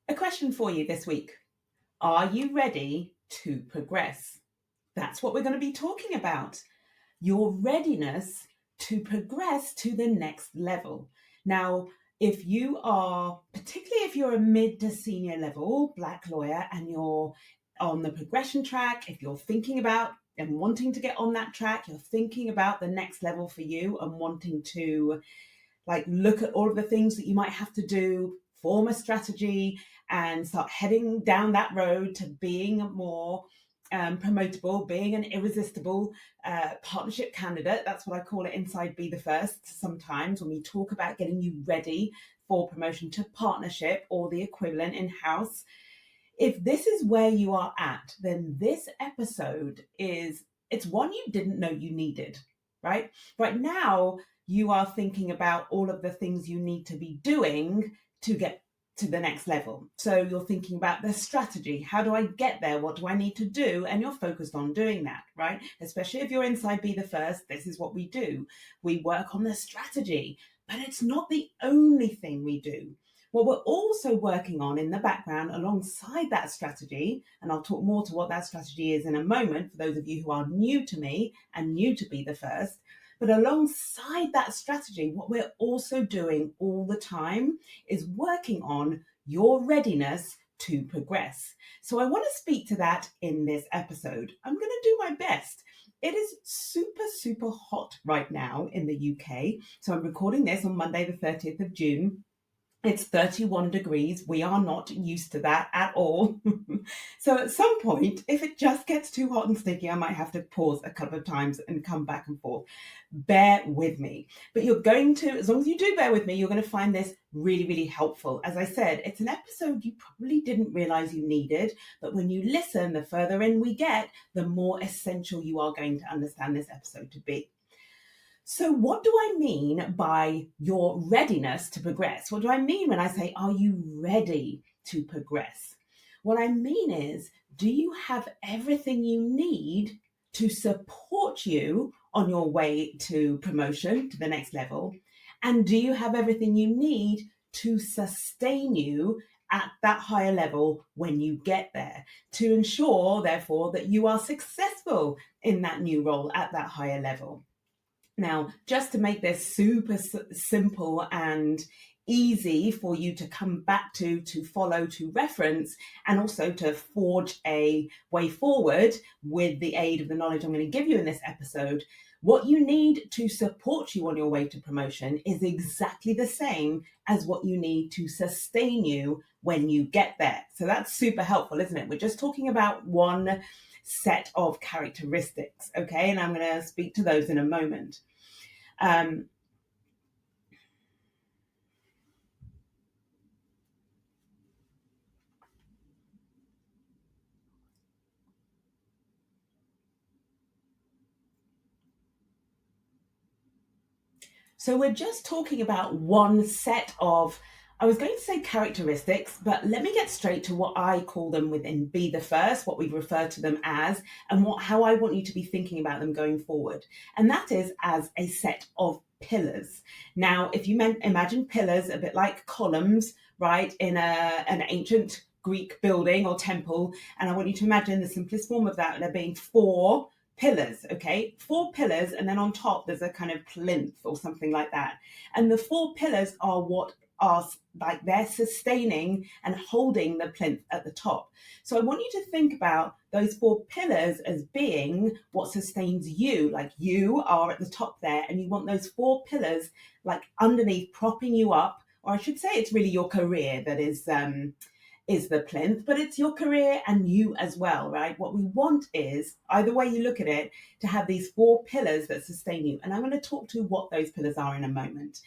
A question for you this week. Are you ready to progress? That's what we're going to be talking about. Your readiness to progress to the next level. Now, particularly if you're a mid to senior level black lawyer and you're on the progression track, if you're thinking about and wanting to get on that track, you're thinking about the next level for you and wanting to look at all of the things that you might have to do, form a strategy, and start heading down that road to being more promotable, being an irresistible partnership candidate. That's what I call it inside Be the First. Sometimes when we talk about getting you ready for promotion to partnership or the equivalent in-house, if this is where you are at, then this episode it's one you didn't know you needed, right? Right now, you are thinking about all of the things you need to be doing to get to the next level. So you're thinking about the strategy. How do I get there? What do I need to do? And you're focused on doing that, right? Especially if you're inside Be the First, this is what we do. We work on the strategy, but it's not the only thing we do. What we're also working on in the background alongside that strategy, and I'll talk more to what that strategy is in a moment for those of you who are new to me and new to Be the First, but alongside that strategy, what we're also doing all the time is working on your readiness to progress. So I want to speak to that in this episode. I'm going to do my best. It is super, super hot right now in the UK. So I'm recording this on Monday, the 30th of June. It's 31 degrees. We are not used to that at all. So at some point, if it just gets too hot and sticky, I might have to pause a couple of times and come back and forth. Bear with me. But as long as you do bear with me, you're going to find this really, really helpful. As I said, it's an episode you probably didn't realize you needed, but when you listen, the further in we get, the more essential you are going to understand this episode to be. So what do I mean by your readiness to progress? What do I mean when I say, are you ready to progress? What I mean is, do you have everything you need to support you on your way to promotion to the next level? And do you have everything you need to sustain you at that higher level when you get there, to ensure, therefore, that you are successful in that new role at that higher level? Now, just to make this super simple and easy for you to come back to follow, to reference, and also to forge a way forward with the aid of the knowledge I'm going to give you in this episode, what you need to support you on your way to promotion is exactly the same as what you need to sustain you when you get there. So that's super helpful, isn't it? We're just talking about one set of characteristics, okay? And I'm going to speak to those in a moment. So we're just talking about one set of, I was going to say characteristics, but let me get straight to what I call them within Be the First, what we refer to them as, and how I want you to be thinking about them going forward. And that is as a set of pillars. Now, if you imagine pillars a bit like columns, right, in an ancient Greek building or temple, and I want you to imagine the simplest form of that, there being four pillars, okay? Four pillars, and then on top there's a kind of plinth or something like that. And the four pillars are what are like they're sustaining and holding the plinth at the top. So I want you to think about those four pillars as being what sustains you, like you are at the top there, and you want those four pillars like underneath propping you up, or I should say it's really your career that is the plinth, but it's your career and you as well, right? What we want is, either way you look at it, to have these four pillars that sustain you. And I'm going to talk to what those pillars are in a moment.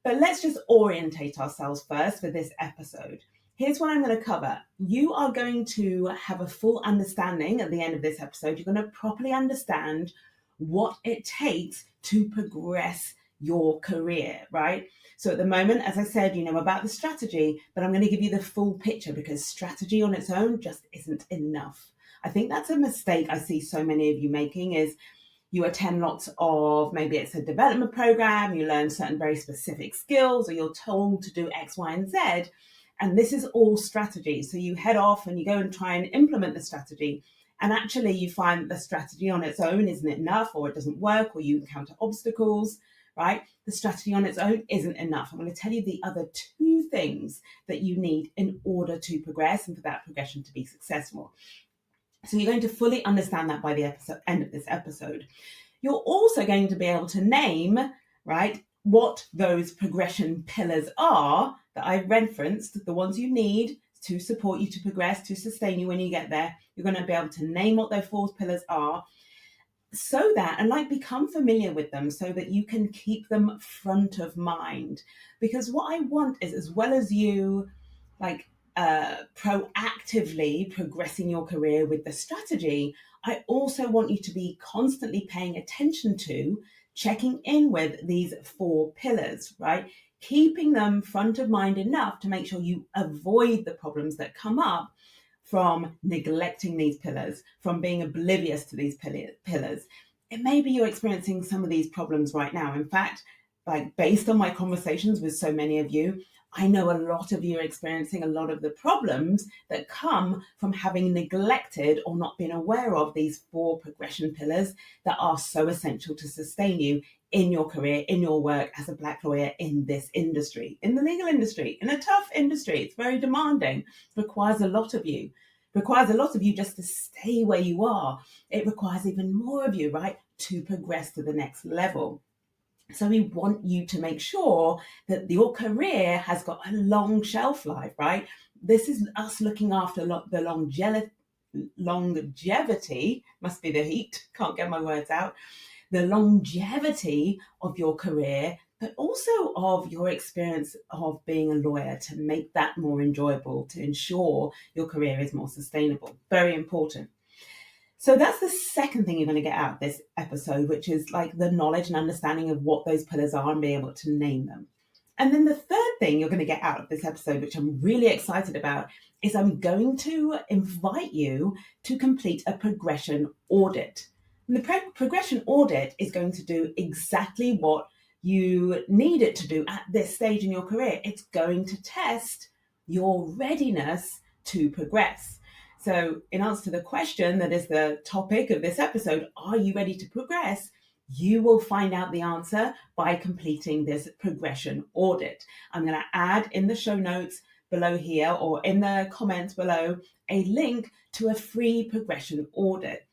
But let's just orientate ourselves first for this episode. Here's what I'm going to cover. You are going to have a full understanding at the end of this episode. You're going to properly understand what it takes to progress your career, right? So at the moment, as I said, you know about the strategy, but I'm going to give you the full picture because strategy on its own just isn't enough. I think that's a mistake I see so many of you making is you attend lots of, maybe it's a development program, you learn certain very specific skills, or you're told to do X, Y, and Z. And this is all strategy. So you head off and you go and try and implement the strategy. And actually you find the strategy on its own isn't enough, or it doesn't work, or you encounter obstacles, right? The strategy on its own isn't enough. I'm going to tell you the other two things that you need in order to progress and for that progression to be successful. So you're going to fully understand that by the end of this episode. You're also going to be able to name, right, what those progression pillars are that I referenced, the ones you need to support you to progress, to sustain you when you get there. You're going to be able to name what those 4 pillars are, so that, and like become familiar with them so that you can keep them front of mind. Because what I want is, as well as you like proactively progressing your career with the strategy, I also want you to be constantly paying attention to, checking in with these 4 pillars, right? Keeping them front of mind enough to make sure you avoid the problems that come up from neglecting these pillars, from being oblivious to these pillars. It may be you're experiencing some of these problems right now. In fact, like based on my conversations with so many of you, I know a lot of you are experiencing a lot of the problems that come from having neglected or not been aware of these 4 progression pillars that are so essential to sustain you in your career, in your work as a Black lawyer in this industry, in the legal industry, in a tough industry. It's very demanding. It requires a lot of you. It requires a lot of you just to stay where you are. It requires even more of you, right, to progress to the next level. So we want you to make sure that your career has got a long shelf life, right? This is us looking after the longevity, must be the heat, can't get my words out, the longevity of your career, but also of your experience of being a lawyer, to make that more enjoyable, to ensure your career is more sustainable. Very important. So that's the second thing you're going to get out of this episode, which is like the knowledge and understanding of what those pillars are and being able to name them. And then the third thing you're going to get out of this episode, which I'm really excited about, is I'm going to invite you to complete a progression audit. And the progression audit is going to do exactly what you need it to do at this stage in your career. It's going to test your readiness to progress. So in answer to the question that is the topic of this episode, are you ready to progress? You will find out the answer by completing this progression audit. I'm going to add in the show notes below here, or in the comments below, a link to a free progression audit.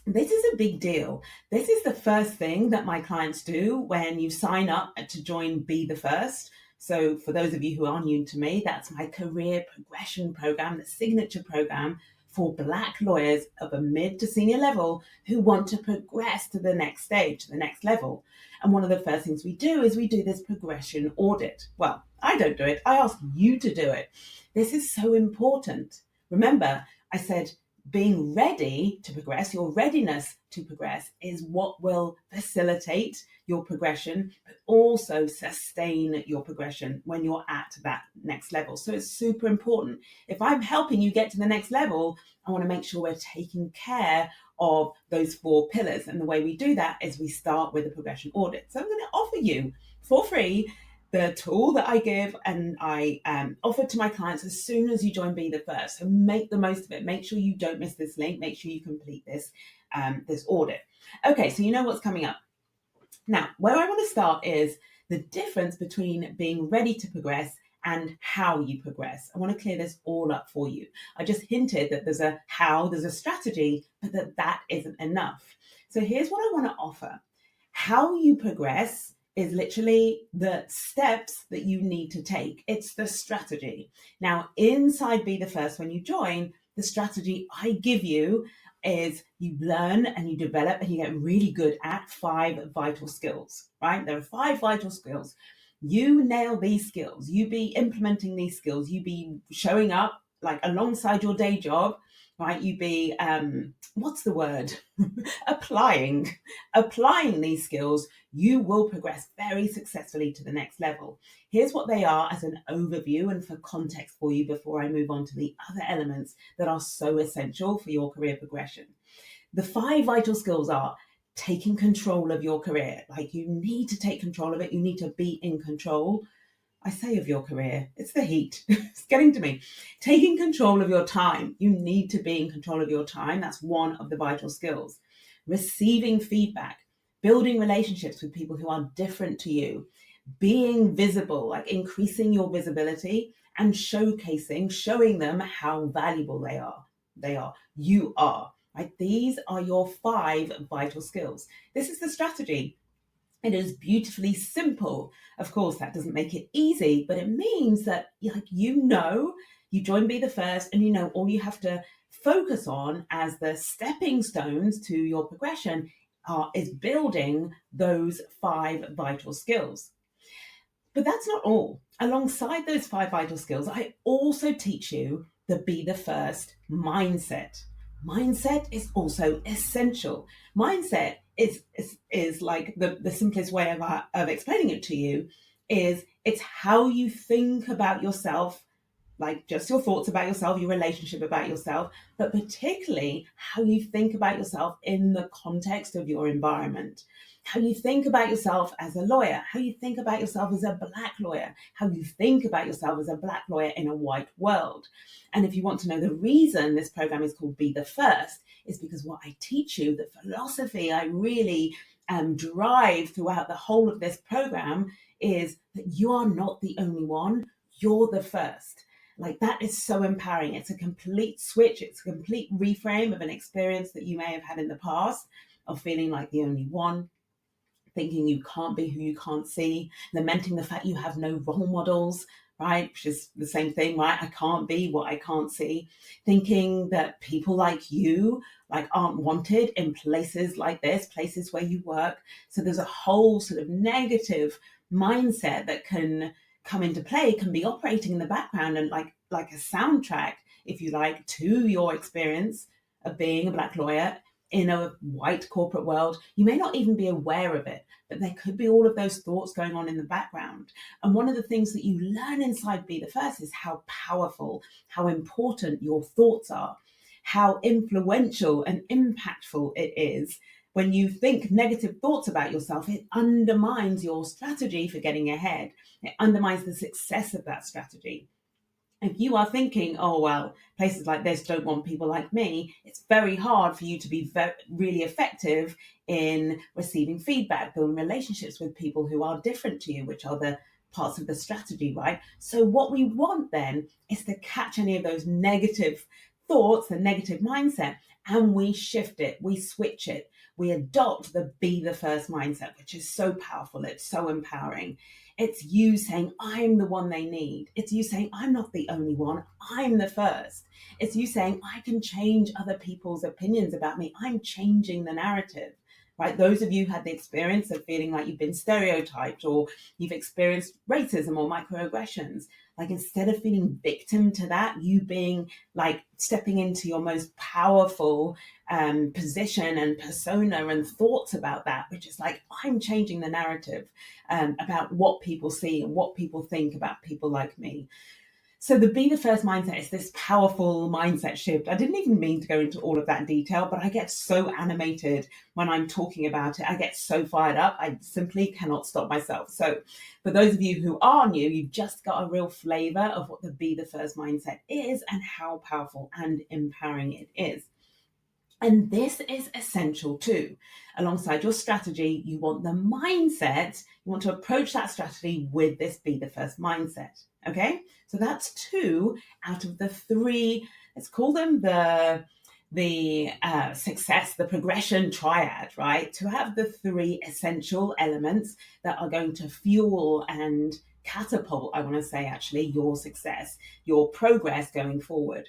This is a big deal. This is the first thing that my clients do when you sign up to join Be the First. So for those of you who are new to me, that's my career progression program, the signature program for Black lawyers of a mid to senior level who want to progress to the next stage, to the next level. And one of the first things we do is we do this progression audit. Well, I don't do it. I ask you to do it. This is so important. Remember, I said being ready to progress, your readiness to progress, is what will facilitate your progression, but also sustain your progression when you're at that next level. So it's super important. If I'm helping you get to the next level, I want to make sure we're taking care of those 4 pillars. And the way we do that is we start with a progression audit. So I'm going to offer you for free the tool that I give and I offer to my clients as soon as you join Be the First. So make the most of it. Make sure you don't miss this link. Make sure you complete this audit. Okay, so you know what's coming up. Now, where I want to start is the difference between being ready to progress and how you progress. I want to clear this all up for you. I just hinted that there's a how, there's a strategy, but that isn't enough. So here's what I want to offer. How you progress is literally the steps that you need to take. It's the strategy. Now, inside Be the First, when you join, the strategy I give you is you learn and you develop and you get really good at 5 vital skills, right? There are 5 vital skills. You nail these skills, you be implementing these skills, you be showing up like alongside your day job, right? You be, what's the word? applying these skills, you will progress very successfully to the next level. Here's what they are as an overview and for context for you before I move on to the other elements that are so essential for your career progression. The 5 vital skills are taking control of your career. Like, you need to take control of it. You need to be in control. I say of your career, it's the heat. It's getting to me. Taking control of your time. You need to be in control of your time. That's one of the vital skills. Receiving feedback, building relationships with people who are different to you, being visible, like increasing your visibility and showing them how valuable they are. You are, right? These are your 5 vital skills. This is the strategy. It is beautifully simple. Of course, that doesn't make it easy, but it means that you join Be the First, and all you have to focus on as the stepping stones to your progression is building those 5 vital skills. But that's not all. Alongside those 5 vital skills, I also teach you the Be the First mindset. Mindset is also essential. Mindset is like the simplest way of explaining it to you is it's how you think about yourself, like just your thoughts about yourself, your relationship about yourself, but particularly how you think about yourself in the context of your environment. How you think about yourself as a lawyer, how you think about yourself as a Black lawyer, how you think about yourself as a Black lawyer in a white world. And if you want to know the reason this program is called Be the First, is because what I teach you, the philosophy I really drive throughout the whole of this program is that you are not the only one, you're the first. Like, that is so empowering. It's a complete switch. It's a complete reframe of an experience that you may have had in the past of feeling like the only one, thinking you can't be who you can't see, lamenting the fact you have no role models, right? Which is the same thing, right? I can't be what I can't see. Thinking that people like you aren't wanted in places like this, places where you work. So there's a whole sort of negative mindset that can come into play, can be operating in the background and like a soundtrack, if you like, to your experience of being a Black lawyer in a white corporate world. You may not even be aware of it, but there could be all of those thoughts going on in the background. And one of the things that you learn inside Be the First is how powerful, how important your thoughts are, how influential and impactful it is. When you think negative thoughts about yourself, it undermines your strategy for getting ahead. It undermines the success of that strategy. If you are thinking, oh, well, places like this don't want people like me, it's very hard for you to be really effective in receiving feedback, building relationships with people who are different to you, which are the parts of the strategy, right? So what we want then is to catch any of those negative thoughts, the negative mindset, and we shift it, we switch it, we adopt the Be the First mindset, which is so powerful, it's so empowering. It's you saying, I'm the one they need. It's you saying, I'm not the only one, I'm the first. It's you saying, I can change other people's opinions about me. I'm changing the narrative, right? Those of you who had the experience of feeling like you've been stereotyped or you've experienced racism or microaggressions, like instead of feeling victim to that, you being like stepping into your most powerful position and persona and thoughts about that, which is like, I'm changing the narrative about what people see and what people think about people like me. So the Be the First mindset is this powerful mindset shift. I didn't even mean to go into all of that detail, but I get so animated when I'm talking about it. I get so fired up. I simply cannot stop myself. So for those of you who are new, you've just got a real flavor of what the Be the First mindset is and how powerful and empowering it is. And this is essential too. Alongside your strategy, you want the mindset, you want to approach that strategy with this Be the First mindset. Okay, so that's 2 out of the 3. Let's call them the success, the progression triad, right? To have the 3 essential elements that are going to fuel and catapult, I want to say actually, your success, your progress going forward.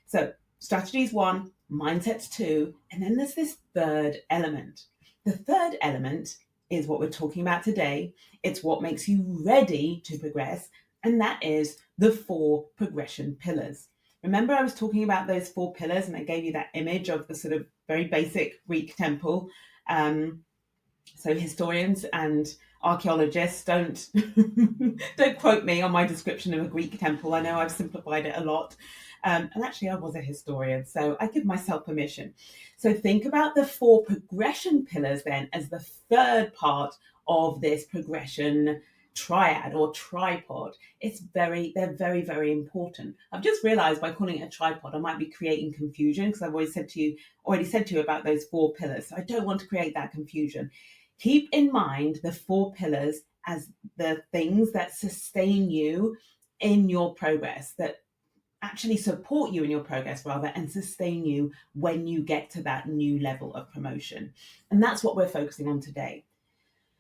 So strategy is 1, mindset's 2, and then there's this 3rd element. The 3rd element is what we're talking about today. It's what makes you ready to progress, and that is the 4 progression pillars. Remember I was talking about those 4 pillars and I gave you that image of the sort of very basic Greek temple. So historians and archaeologists don't quote me on my description of a Greek temple. I know I've simplified it a lot. And actually I was a historian, so I give myself permission. So think about the 4 progression pillars then as the 3rd part of this progression triad or tripod. They're very, very important. I've just realized by calling it a tripod, I might be creating confusion, because I've already said to you about those 4 pillars. So I don't want to create that confusion. Keep in mind the 4 pillars as the things that sustain you in your progress, that actually support you in your progress rather, and sustain you when you get to that new level of promotion. And that's what we're focusing on today.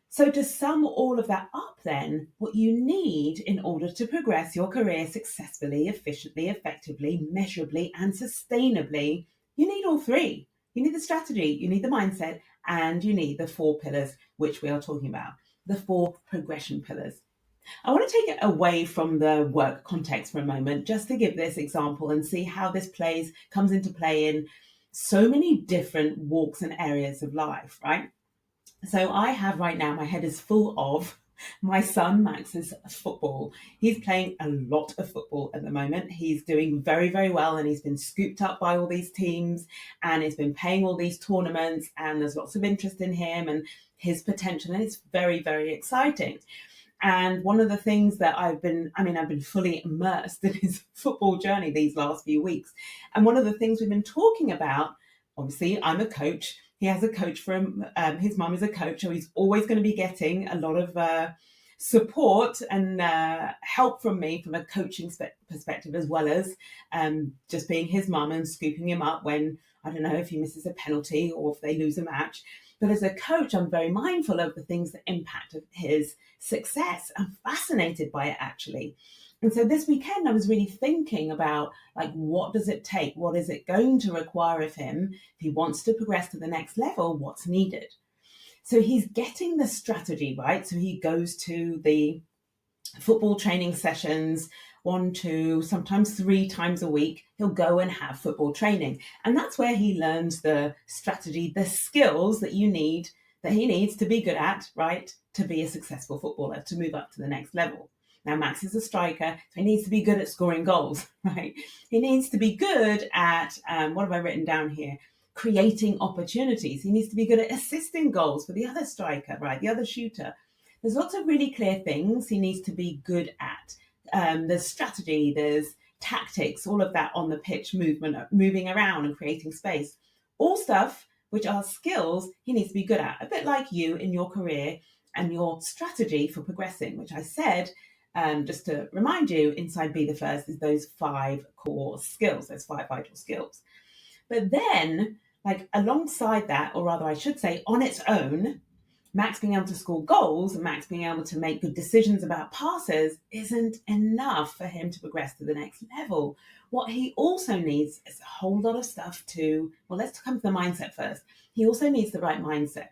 So to sum all of that up then, what you need in order to progress your career successfully, efficiently, effectively, measurably, and sustainably, you need all 3. You need the strategy, you need the mindset, and you need the 4 pillars, which we are talking about, the 4 progression pillars. I want to take it away from the work context for a moment, just to give this example and see how this comes into play in so many different walks and areas of life, right? So I have right now, my head is full of my son Max's football. He's playing a lot of football at the moment. He's doing very, very well, and he's been scooped up by all these teams, and he's been playing all these tournaments, and there's lots of interest in him and his potential, and it's very, very exciting. And one of the things that I've been fully immersed in his football journey these last few weeks. And one of the things we've been talking about, obviously, I'm a coach. He has a coach from his mum is a coach, so he's always going to be getting a lot of support and help from me from a coaching perspective, as well as just being his mum and scooping him up when, I don't know, if he misses a penalty or if they lose a match. But as a coach, I'm very mindful of the things that impact his success. I'm fascinated by it, actually. And so this weekend, I was really thinking about, like, what does it take? What is it going to require of him if he wants to progress to the next level? What's needed? So he's getting the strategy, right? So he goes to the football training sessions 1, 2, sometimes 3 times a week. He'll go and have football training. And that's where he learns the strategy, the skills that he needs to be good at, right? To be a successful footballer, to move up to the next level. Now, Max is a striker, so he needs to be good at scoring goals, right? He needs to be good at, what have I written down here? Creating opportunities. He needs to be good at assisting goals for the other striker, right? The other shooter. There's lots of really clear things he needs to be good at. There's strategy, there's tactics, all of that on the pitch, moving around and creating space. All stuff which are skills he needs to be good at, a bit like you in your career and your strategy for progressing, which I said, just to remind you, inside Be the First is those 5 core skills, those 5 vital skills. But then, like, alongside that, or rather I should say on its own, Max being able to score goals and Max being able to make good decisions about passes isn't enough for him to progress to the next level. What he also needs is a whole lot of stuff let's come to the mindset first. He also needs the right mindset.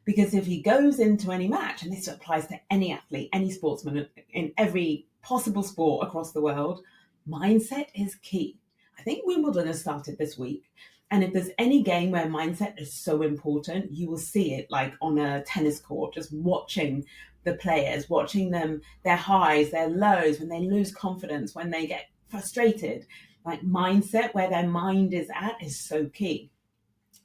Because if he goes into any match, and this applies to any athlete, any sportsman in every possible sport across the world, mindset is key. I think Wimbledon has started this week. And if there's any game where mindset is so important, you will see it, like on a tennis court, just watching the players, watching them, their highs, their lows, when they lose confidence, when they get frustrated. Like, mindset, where their mind is at, is so key.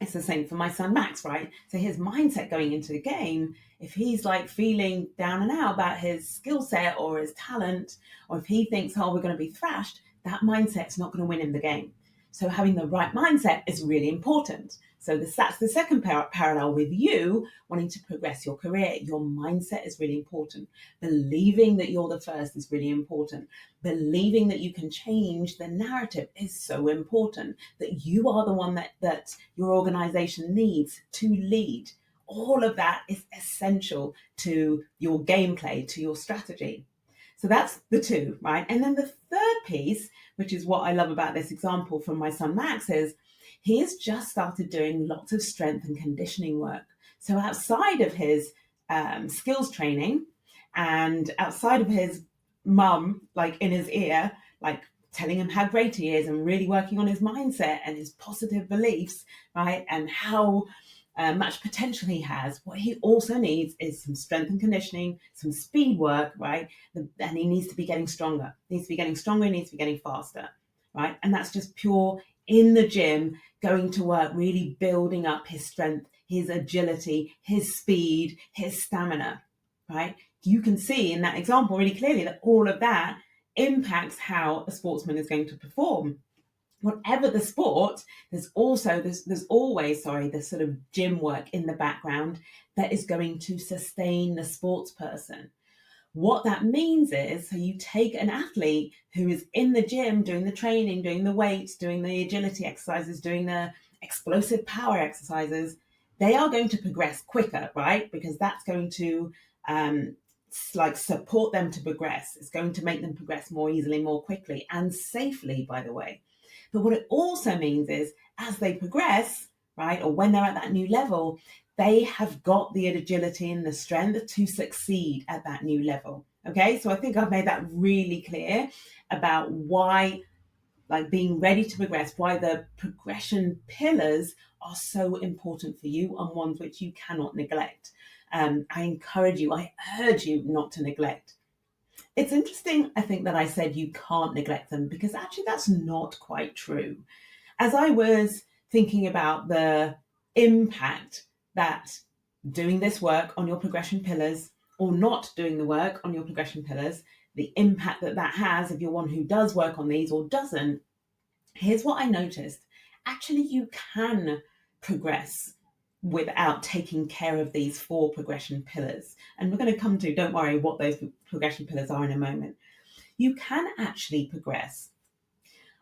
It's the same for my son Max, right? So his mindset going into the game, if he's like feeling down and out about his skill set or his talent, or if he thinks, we're going to be thrashed, that mindset's not going to win him the game. So having the right mindset is really important. So that's the second parallel with you wanting to progress your career. Your mindset is really important. Believing that you're the first is really important. Believing that you can change the narrative is so important. That you are the one that your organization needs to lead. All of that is essential to your gameplay, to your strategy. So that's the 2, right? And then the third piece, which is what I love about this example from my son Max, is he has just started doing lots of strength and conditioning work. So outside of his skills training and outside of his mum, like in his ear, like telling him how great he is and really working on his mindset and his positive beliefs, right? And how much potential he has. What he also needs is some strength and conditioning, some speed work, right? And he needs to be getting stronger. He needs to be getting stronger, he needs to be getting faster, right? And that's just pure in the gym, going to work, really building up his strength, his agility, his speed, his stamina, right? you can see in that example really clearly that all of that impacts how a sportsman is going to perform. Whatever the sport, there's always this sort of gym work in the background that is going to sustain the sports person. What that means is, so you take an athlete who is in the gym doing the training, doing the weights, doing the agility exercises, doing the explosive power exercises, they are going to progress quicker, right? Because that's going to support them to progress. It's going to make them progress more easily, more quickly, and safely, by the way. But what it also means is, as they progress, right, or when they're at that new level, they have got the agility and the strength to succeed at that new level. Okay, so I think I've made that really clear about why, like, being ready to progress, why the progression pillars are so important for you and ones which you cannot neglect. I urge you not to neglect. It's interesting, I think, that I said you can't neglect them, because actually that's not quite true. As I was thinking about the impact that doing this work on your progression pillars or not doing the work on your progression pillars, the impact that that has if you're one who does work on these or doesn't, here's what I noticed. Actually, you can progress without taking care of these 4 progression pillars. And we're going to come to, don't worry, what those progression pillars are in a moment. You can actually progress.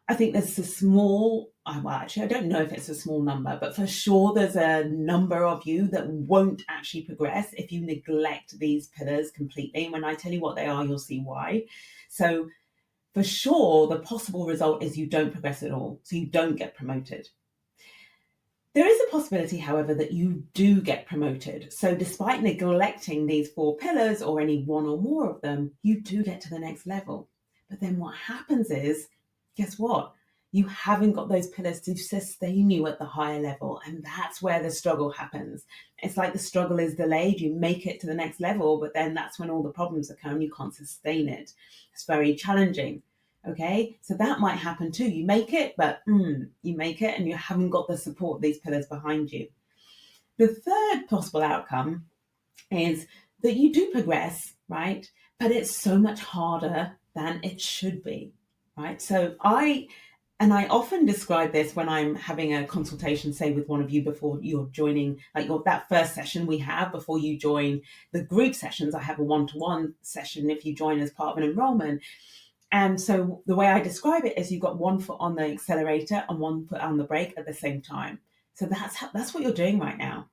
I think there's a small, well, actually, I don't know if it's a small number, but for sure there's a number of you that won't actually progress if you neglect these pillars completely. And when I tell you what they are, you'll see why. So for sure, the possible result is you don't progress at all. So you don't get promoted. There is a possibility, however, that you do get promoted. So despite neglecting these 4 pillars or any one or more of them, you do get to the next level. But then what happens is, guess what? You haven't got those pillars to sustain you at the higher level. And that's where the struggle happens. It's like the struggle is delayed. You make it to the next level, but then that's when all the problems occur and you can't sustain it. It's very challenging. Okay, so that might happen too. You make it, but you make it and you haven't got the support of these pillars behind you. The third possible outcome is that you do progress, right? But it's so much harder than it should be, right? So I often describe this when I'm having a consultation, say with one of you before you're joining, like that first session we have before you join the group sessions. I have a one-to-one session if you join as part of an enrollment. And so the way I describe it is you've got one foot on the accelerator and one foot on the brake at the same time. So that's what you're doing right now.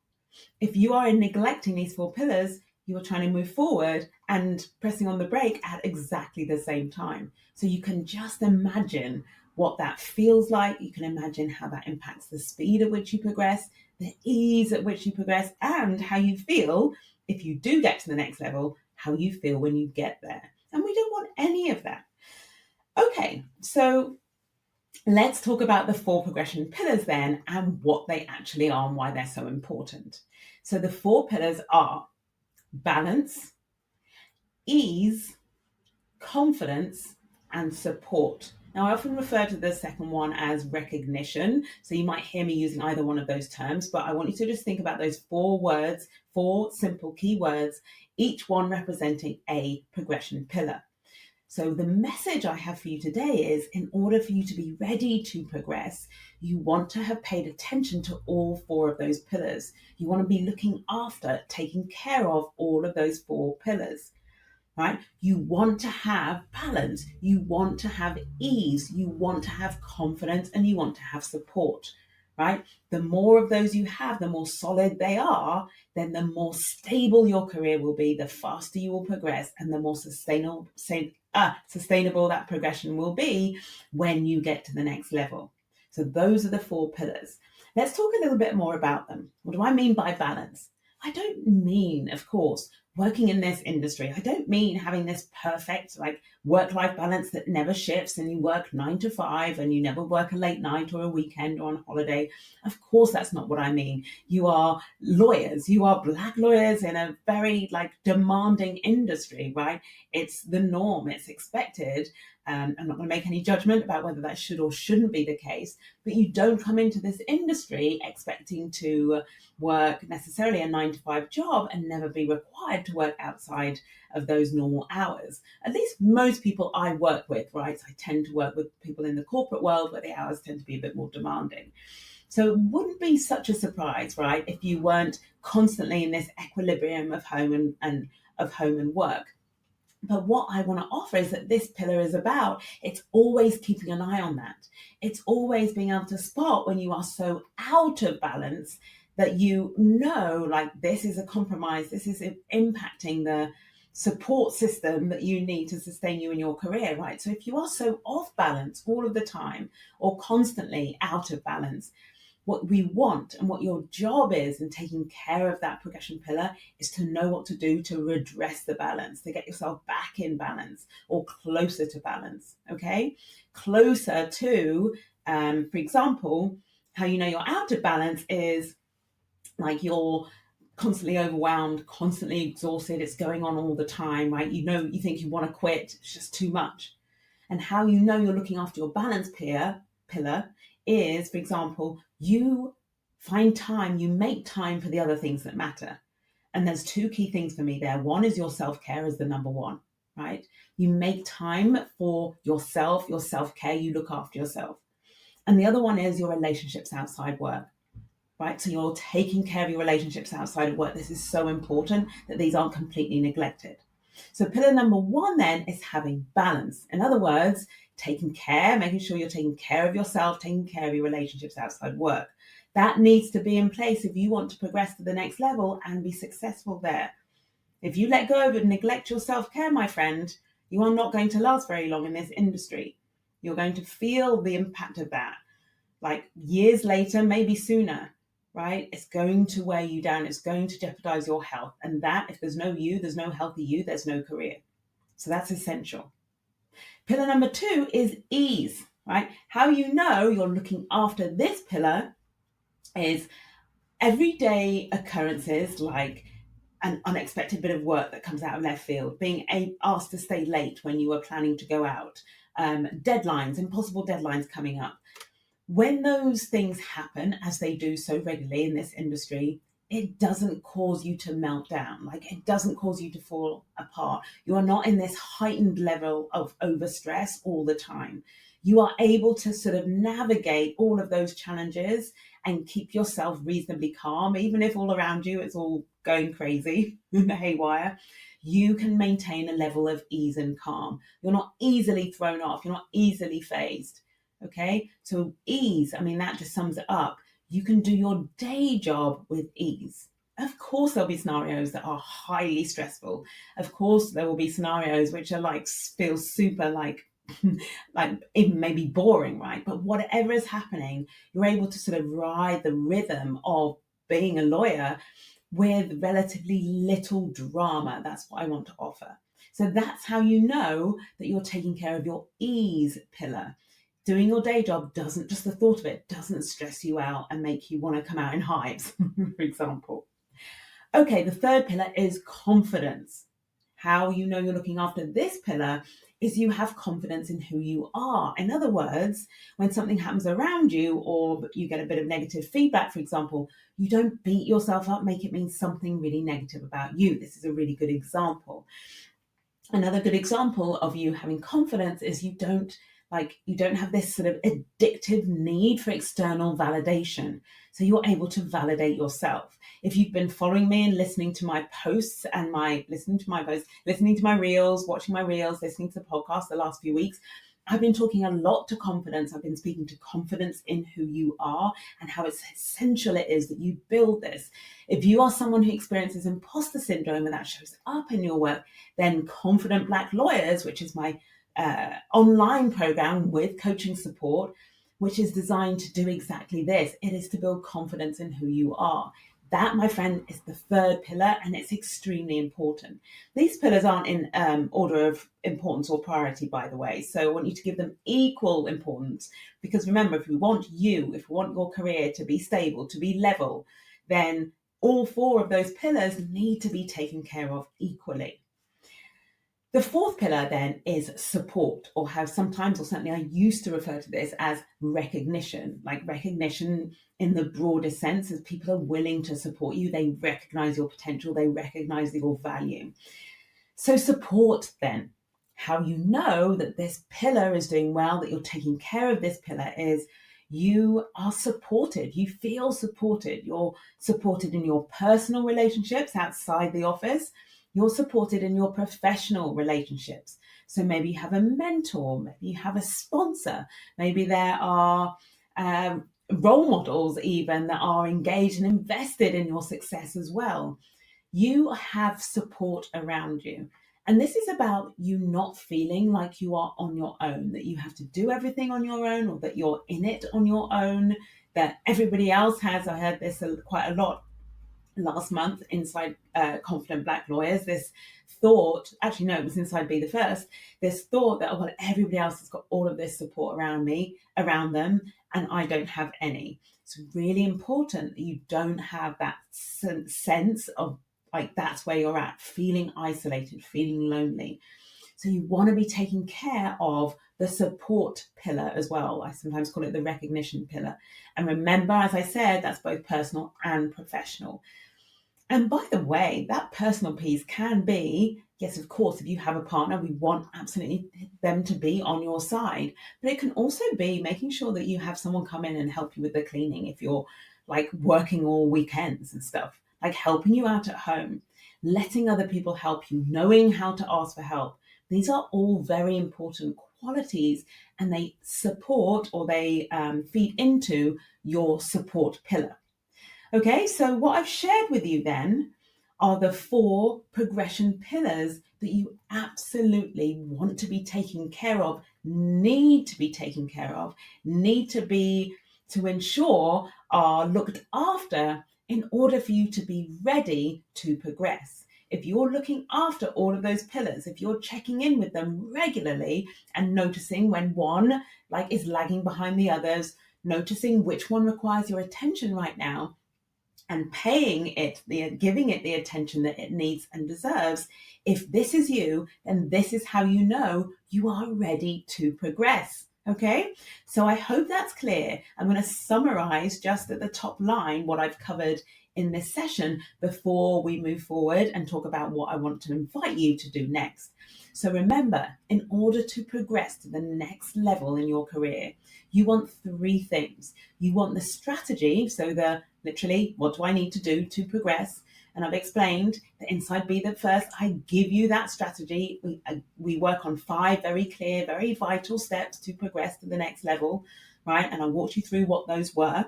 If you are neglecting these 4 pillars, you are trying to move forward and pressing on the brake at exactly the same time. So you can just imagine what that feels like. You can imagine how that impacts the speed at which you progress, the ease at which you progress, and how you feel if you do get to the next level, how you feel when you get there. And we don't want any of that. Okay, so let's talk about the 4 progression pillars then and what they actually are and why they're so important. So the 4 pillars are balance, ease, confidence, and support. Now, I often refer to the second one as recognition. So you might hear me using either one of those terms, but I want you to just think about those 4 words, 4 simple keywords, each one representing a progression pillar. So the message I have for you today is, in order for you to be ready to progress, you want to have paid attention to all 4 of those pillars. You want to be looking after, taking care of all of those 4 pillars, right? You want to have balance, you want to have ease, you want to have confidence, and you want to have support, right? The more of those you have, the more solid they are, then the more stable your career will be, the faster you will progress, and the more sustainable that progression will be when you get to the next level. So those are the 4 pillars. Let's talk a little bit more about them. What do I mean by balance? I don't mean, of course, working in this industry. I don't mean having this perfect work-life balance that never shifts and you work 9 to 5 and you never work a late night or a weekend or on holiday. Of course, that's not what I mean. You are lawyers. You are Black lawyers in a very demanding industry, right? It's the norm. It's expected. I'm not going to make any judgment about whether that should or shouldn't be the case, but you don't come into this industry expecting to work necessarily a 9 to 5 job and never be required to work outside of those normal hours. At least most people I work with, right? I tend to work with people in the corporate world where the hours tend to be a bit more demanding. So it wouldn't be such a surprise, right, if you weren't constantly in this equilibrium of home and work. But what I want to offer is that this pillar is about, it's always keeping an eye on that. It's always being able to spot when you are so out of balance that you know, like, this is a compromise, this is impacting the support system that you need to sustain you in your career, right? So if you are so off balance all of the time or constantly out of balance, what we want and what your job is in taking care of that progression pillar is to know what to do to redress the balance, to get yourself back in balance or closer to balance, okay? Closer to, for example, how you know you're out of balance is like you're constantly overwhelmed, constantly exhausted, it's going on all the time, right? You know, you think you want to quit, it's just too much. And how you know you're looking after your balance pillar is, for example, you find time, you make time for the other things that matter. And there's two key things for me there. One is your self-care is the number one, right? You make time for yourself, your self-care, you look after yourself. And the other one is your relationships outside work, right? So you're taking care of your relationships outside of work. This is so important that these aren't completely neglected. So pillar number one then is having balance. In other words, taking care, making sure you're taking care of yourself, taking care of your relationships outside work. That needs to be in place if you want to progress to the next level and be successful there. If you let go of and neglect your self-care, my friend, you are not going to last very long in this industry. You're going to feel the impact of that, like years later, maybe sooner, right? It's going to wear you down. It's going to jeopardize your health. And that, if there's no you, there's no healthy you, there's no career. So that's essential. Pillar number two is ease, right? How you know you're looking after this pillar is everyday occurrences like an unexpected bit of work that comes out of left field, being asked to stay late when you were planning to go out, deadlines, impossible deadlines coming up. When those things happen, as they do so regularly in this industry, it doesn't cause you to melt down. Like, it doesn't cause you to fall apart. You are not in this heightened level of overstress all the time. You are able to sort of navigate all of those challenges and keep yourself reasonably calm, even if all around you it's all going crazy in the haywire. You can maintain a level of ease and calm. You're not easily thrown off. You're not easily phased. Okay, so ease, I mean, that just sums it up. You can do your day job with ease. Of course, there'll be scenarios that are highly stressful. Of course, there will be scenarios which are like, feel super like it may be boring, right? But whatever is happening, you're able to sort of ride the rhythm of being a lawyer with relatively little drama. That's what I want to offer. So that's how you know that you're taking care of your ease pillar. Doing your day job doesn't, just the thought of it doesn't stress you out and make you want to come out in hives, for example. Okay, the third pillar is confidence. How you know you're looking after this pillar is you have confidence in who you are. In other words, when something happens around you or you get a bit of negative feedback, for example, you don't beat yourself up, make it mean something really negative about you. This is a really good example. Another good example of you having confidence is you don't have this sort of addictive need for external validation. So you're able to validate yourself. If you've been following me and listening to my posts and listening to my reels, watching my reels, listening to the podcast the last few weeks, I've been talking a lot to confidence. I've been speaking to confidence in who you are and how essential it is that you build this. If you are someone who experiences imposter syndrome and that shows up in your work, then Confident Black Lawyers, which is my online program with coaching support, which is designed to do exactly this. It is to build confidence in who you are. That, my friend, is the third pillar, and it's extremely important. These pillars aren't in order of importance or priority, by the way. So I want you to give them equal importance, because remember, if we want your career to be stable, to be level, then all four of those pillars need to be taken care of equally. The fourth pillar then is support, or how sometimes, or certainly I used to refer to this as recognition, like recognition in the broadest sense, as people are willing to support you. They recognize your potential. They recognize your value. So support then. How you know that this pillar is doing well, that you're taking care of this pillar, is you are supported. You feel supported. You're supported in your personal relationships outside the office. You're supported in your professional relationships. So maybe you have a mentor, maybe you have a sponsor, maybe there are role models even that are engaged and invested in your success as well. You have support around you. And this is about you not feeling like you are on your own, that you have to do everything on your own, or that you're in it on your own, that everybody else has. I heard this quite a lot last month inside Confident Black Lawyers, this thought, actually no, it was inside Be the First, this thought that, oh, well, everybody else has got all of this support around them, and I don't have any. It's really important that you don't have that sense of like that's where you're at, feeling isolated, feeling lonely. So you want to be taking care of the support pillar as well. I sometimes call it the recognition pillar. And remember, as I said, that's both personal and professional. And by the way, that personal piece can be, yes, of course, if you have a partner, we want absolutely them to be on your side. But it can also be making sure that you have someone come in and help you with the cleaning if you're like working all weekends and stuff, like helping you out at home, letting other people help you, knowing how to ask for help. These are all very important qualities, and they support, or they feed into your support pillar. Okay, so what I've shared with you then are the 4 progression pillars that you absolutely want to be taken care of, need to be taken care of, need to ensure are looked after in order for you to be ready to progress. If you're looking after all of those pillars, if you're checking in with them regularly and noticing when one is lagging behind the others, noticing which one requires your attention right now, and paying it, giving it the attention that it needs and deserves, if this is you, then this is how you know you are ready to progress. Okay, so I hope that's clear. I'm going to summarize just at the top line what I've covered in this session before we move forward and talk about what I want to invite you to do next. So remember, in order to progress to the next level in your career, you want 3 things. You want the strategy, so literally, what do I need to do to progress? And I've explained that inside Be the First, I give you that strategy. We work on 5 very clear, very vital steps to progress to the next level, right? And I walked you through what those were.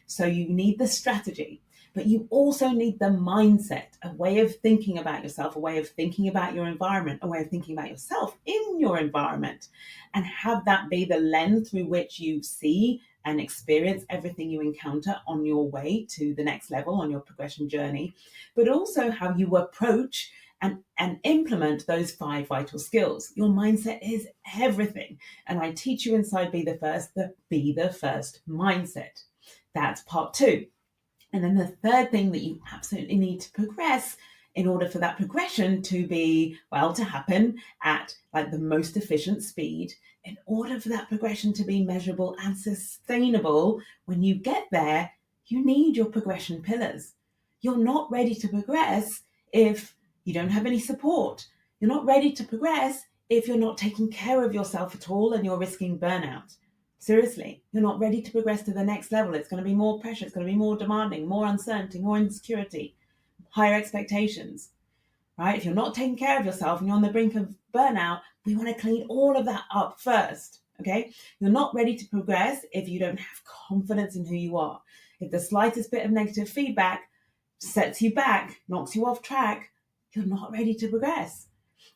So you need the strategy, but you also need the mindset, a way of thinking about yourself, a way of thinking about your environment, a way of thinking about yourself in your environment, and have that be the lens through which you see and experience everything you encounter on your way to the next level on your progression journey, but also how you approach and implement those 5 vital skills. Your mindset is everything. And I teach you inside Be the First mindset. That's part 2. And then the third thing that you absolutely need to progress in order for that progression to be, to happen at the most efficient speed, in order for that progression to be measurable and sustainable, when you get there, you need your progression pillars. You're not ready to progress if you don't have any support. You're not ready to progress if you're not taking care of yourself at all and you're risking burnout. Seriously, you're not ready to progress to the next level. It's going to be more pressure. It's going to be more demanding, more uncertainty, more insecurity, higher expectations, right? If you're not taking care of yourself and you're on the brink of burnout, we want to clean all of that up first, okay? You're not ready to progress if you don't have confidence in who you are. If the slightest bit of negative feedback sets you back, knocks you off track, you're not ready to progress.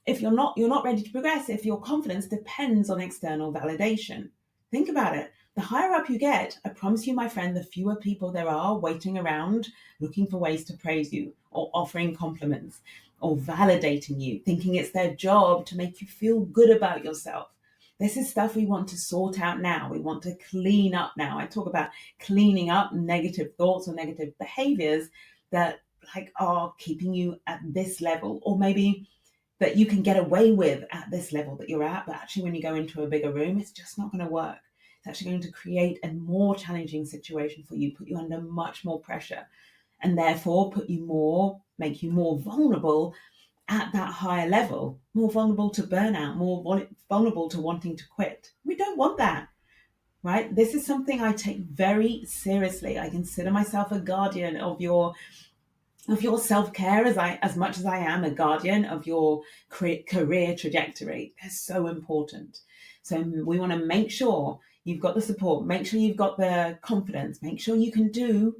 If you're not ready to progress if your confidence depends on external validation. Think about it. The higher up you get, I promise you, my friend, the fewer people there are waiting around looking for ways to praise you or offering compliments or validating you, thinking it's their job to make you feel good about yourself. This is stuff we want to sort out now. We want to clean up now. I talk about cleaning up negative thoughts or negative behaviors that are keeping you at this level, or maybe that you can get away with at this level that you're at, but actually when you go into a bigger room, it's just not going to work. It's actually going to create a more challenging situation for you, put you under much more pressure, and therefore make you more vulnerable at that higher level, more vulnerable to burnout, more vulnerable to wanting to quit. We don't want that, right? This is something I take very seriously. I consider myself a guardian of your self-care as much as I am a guardian of your career trajectory. They're so important. So we want to make sure you've got the support, make sure you've got the confidence, make sure you can do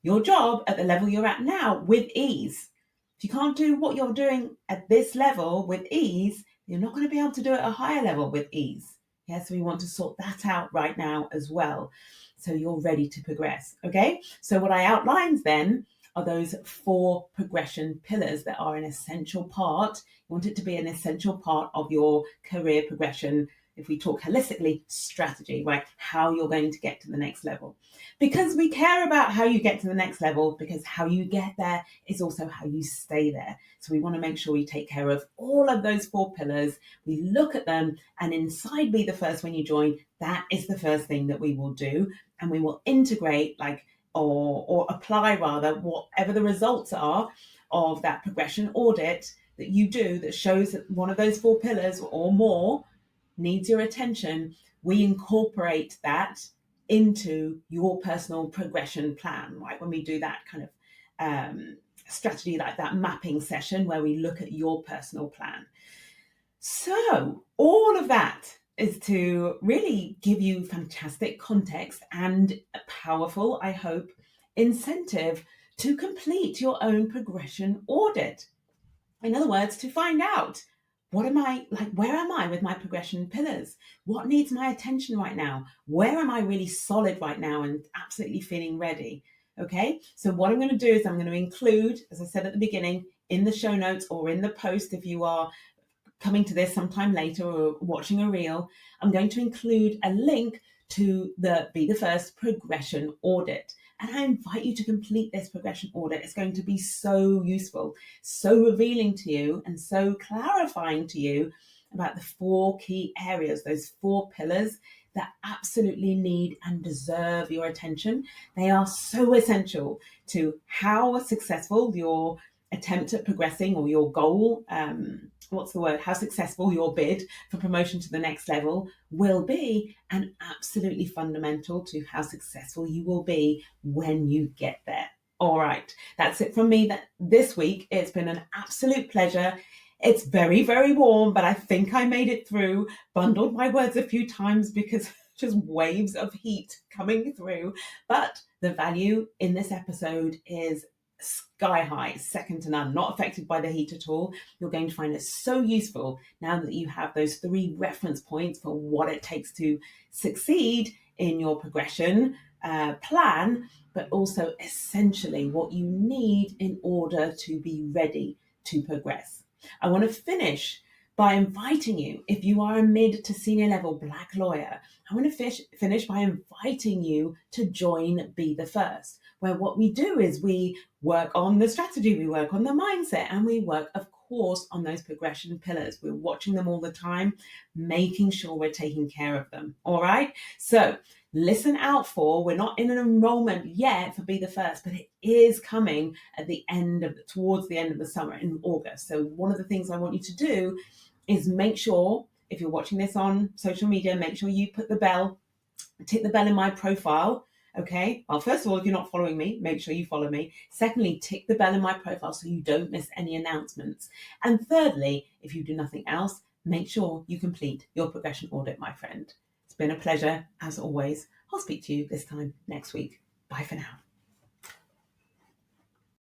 your job at the level you're at now with ease. If you can't do what you're doing at this level with ease, you're not going to be able to do it at a higher level with ease. Yes, we want to sort that out right now as well, so you're ready to progress. Okay, so what I outlined then are those 4 progression pillars that are an essential part. You want it to be an essential part of your career progression. If we talk holistically, strategy, right? How you're going to get to the next level. Because we care about how you get to the next level, because how you get there is also how you stay there. So we want to make sure we take care of all of those 4 pillars. We look at them, and inside Be the First when you join, that is the first thing that we will do. And we will integrate or apply rather whatever the results are of that progression audit that you do that shows that one of those 4 pillars or more needs your attention. We incorporate that into your personal progression plan, right? When we do that kind of strategy, like that mapping session where we look at your personal plan. So all of that is to really give you fantastic context and a powerful, I hope, incentive to complete your own progression audit. In other words, to find out where am I with my progression pillars? What needs my attention right now? Where am I really solid right now and absolutely feeling ready? Okay, so what I'm going to do is I'm going to include, as I said at the beginning, in the show notes or in the post, if you are coming to this sometime later or watching a reel, I'm going to include a link to the Be the First progression audit. And I invite you to complete this progression audit. It's going to be so useful, so revealing to you, and so clarifying to you about the 4 key areas, those 4 pillars that absolutely need and deserve your attention. They are so essential to how successful your attempt at progressing or your goal, how successful your bid for promotion to the next level will be, and absolutely fundamental to how successful you will be when you get there. All right, that's it from me this week. It's been an absolute pleasure. It's very, very warm, but I think I made it through, bundled my words a few times because just waves of heat coming through. But the value in this episode is sky high, second to none, not affected by the heat at all. You're going to find it so useful now that you have those 3 reference points for what it takes to succeed in your progression plan, but also essentially what you need in order to be ready to progress. I want to finish by inviting you, if you are a mid to senior level Black lawyer, I want to finish by inviting you to join Be the First, where what we do is we work on the strategy, we work on the mindset, and we work, of course, on those progression pillars. We're watching them all the time, making sure we're taking care of them. All right. So listen out we're not in an enrollment yet for Be the First, but it is coming towards the end of the summer in August. So one of the things I want you to do is make sure, if you're watching this on social media, make sure you tick the bell in my profile. Okay, well, first of all, if you're not following me, make sure you follow me. Secondly, tick the bell in my profile so you don't miss any announcements. And thirdly, if you do nothing else, make sure you complete your progression audit, my friend. It's been a pleasure, as always. I'll speak to you this time next week. Bye for now.